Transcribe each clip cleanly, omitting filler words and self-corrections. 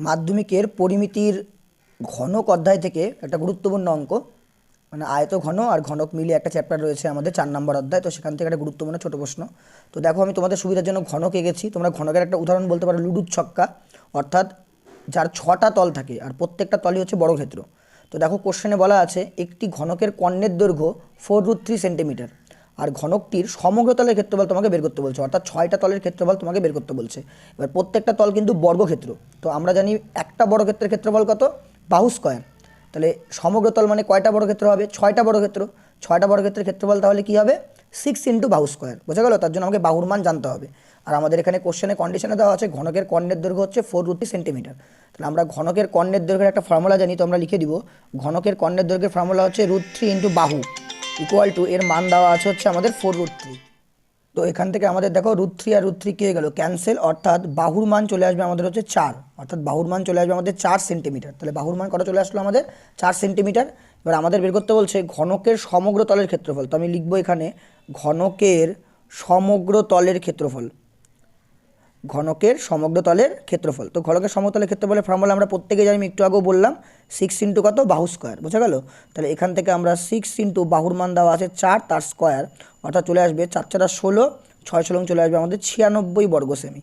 মাধ্যমিকের পরিমিতির ঘনক অধ্যায় থেকে একটা গুরুত্বপূর্ণ অঙ্ক, মানে আয়ত ঘন আর ঘনক মিলিয়ে একটা চ্যাপ্টার রয়েছে আমাদের 4 নম্বর অধ্যায়। তো সেখান থেকে একটা গুরুত্বপূর্ণ ছোটো প্রশ্ন। তো দেখো, আমি তোমাদের সুবিধার জন্য ঘনক এঁকেছি। তোমরা ঘনকের একটা উদাহরণ বলতে পারো লুডুর ছক্কা, অর্থাৎ যার 6টা তল থাকে আর প্রত্যেকটা তলই হচ্ছে বর্গক্ষেত্র। তো দেখো, কোশ্চেনে বলা আছে একটি ঘনকের কর্ণের দৈর্ঘ্য 4√3 সেন্টিমিটার আর ঘনকটির সমগ্র তলের ক্ষেত্রফল তোমাকে বের করতে বলছে, অর্থাৎ 6টা তলের ক্ষেত্রফল তোমাকে বের করতে বলছে। এবার প্রত্যেকটা তল কিন্তু বর্গক্ষেত্র। তো আমরা জানি একটা বর্গক্ষেত্রের ক্ষেত্রফল কত, বাহু স্কয়ার। তাহলে সমগ্র তল মানে কয়টা বর্গক্ষেত্র হবে, 6টা বর্গক্ষেত্র। 6টা বর্গক্ষেত্রের ক্ষেত্রফল তাহলে কী হবে, 6 ইন্টু বাহু স্কয়ার। বোঝা গেল? তার জন্য আমাকে বাহুর মান জানতে হবে। আর আমাদের এখানে কোশ্চেনে কন্ডিশনে দেওয়া আছে ঘনকের কর্ণের দৈর্ঘ্য হচ্ছে 4√3 সেন্টিমিটার। তাহলে আমরা ঘনকের কর্ণের দৈর্ঘ্যের একটা ফর্মুলা জানি, তো আমরা লিখে দিব ঘনকের কর্ণের দৈর্ঘ্যের ফর্মুলা হচ্ছে √3 ইন্টু বাহু ইকুয়াল টু এর মান দেওয়া আছে হচ্ছে আমাদের 4√3। তো এখান থেকে আমাদের দেখো √3 আর √3 কী হয়ে গেল, ক্যান্সেল, অর্থাৎ বাহুর মান চলে আসবে আমাদের হচ্ছে 4, অর্থাৎ বাহুর মান চলে আসবে আমাদের 4 সেন্টিমিটার। তাহলে বাহুর মান কত চলে আসলো আমাদের, 4 সেন্টিমিটার। এবার আমাদের বের করতে বলছে ঘনকের সমগ্র তলের ক্ষেত্রফল। তো আমি লিখবো এখানে ঘনকের সমগ্র তলের ক্ষেত্রফল, ঘনকের সমগ্র তলের ক্ষেত্রফল। তো ঘনকের সমগ্র তলের ক্ষেত্রফলের ফর্মুলা আমরা প্রত্যেকে জানি, আমি একটু আগেও বললাম, 6 ইন্টু কত, বাহু স্কয়ার। বোঝা গেল? তাহলে এখান থেকে আমরা 6 ইন্টু বাহুর মান দেওয়া আছে 4, তার স্কয়ার, অর্থাৎ চলে আসবে 4 4 16, 6 6 চলে আসবে আমাদের 96 বর্গ সেমি।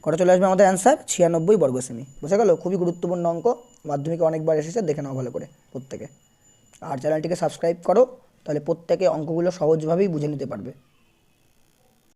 কত চলে আসবে আমাদের অ্যান্সার, 96 বর্গ সেমি। বোঝা গেল? খুবই গুরুত্বপূর্ণ অঙ্ক, মাধ্যমিকে অনেকবার এসেছে, দেখে নাও ভালো করে প্রত্যেকে। আর চ্যানেলটিকে সাবস্ক্রাইব করো, তাহলে প্রত্যেকে অঙ্কগুলো সহজভাবেই বুঝে নিতে পারবে।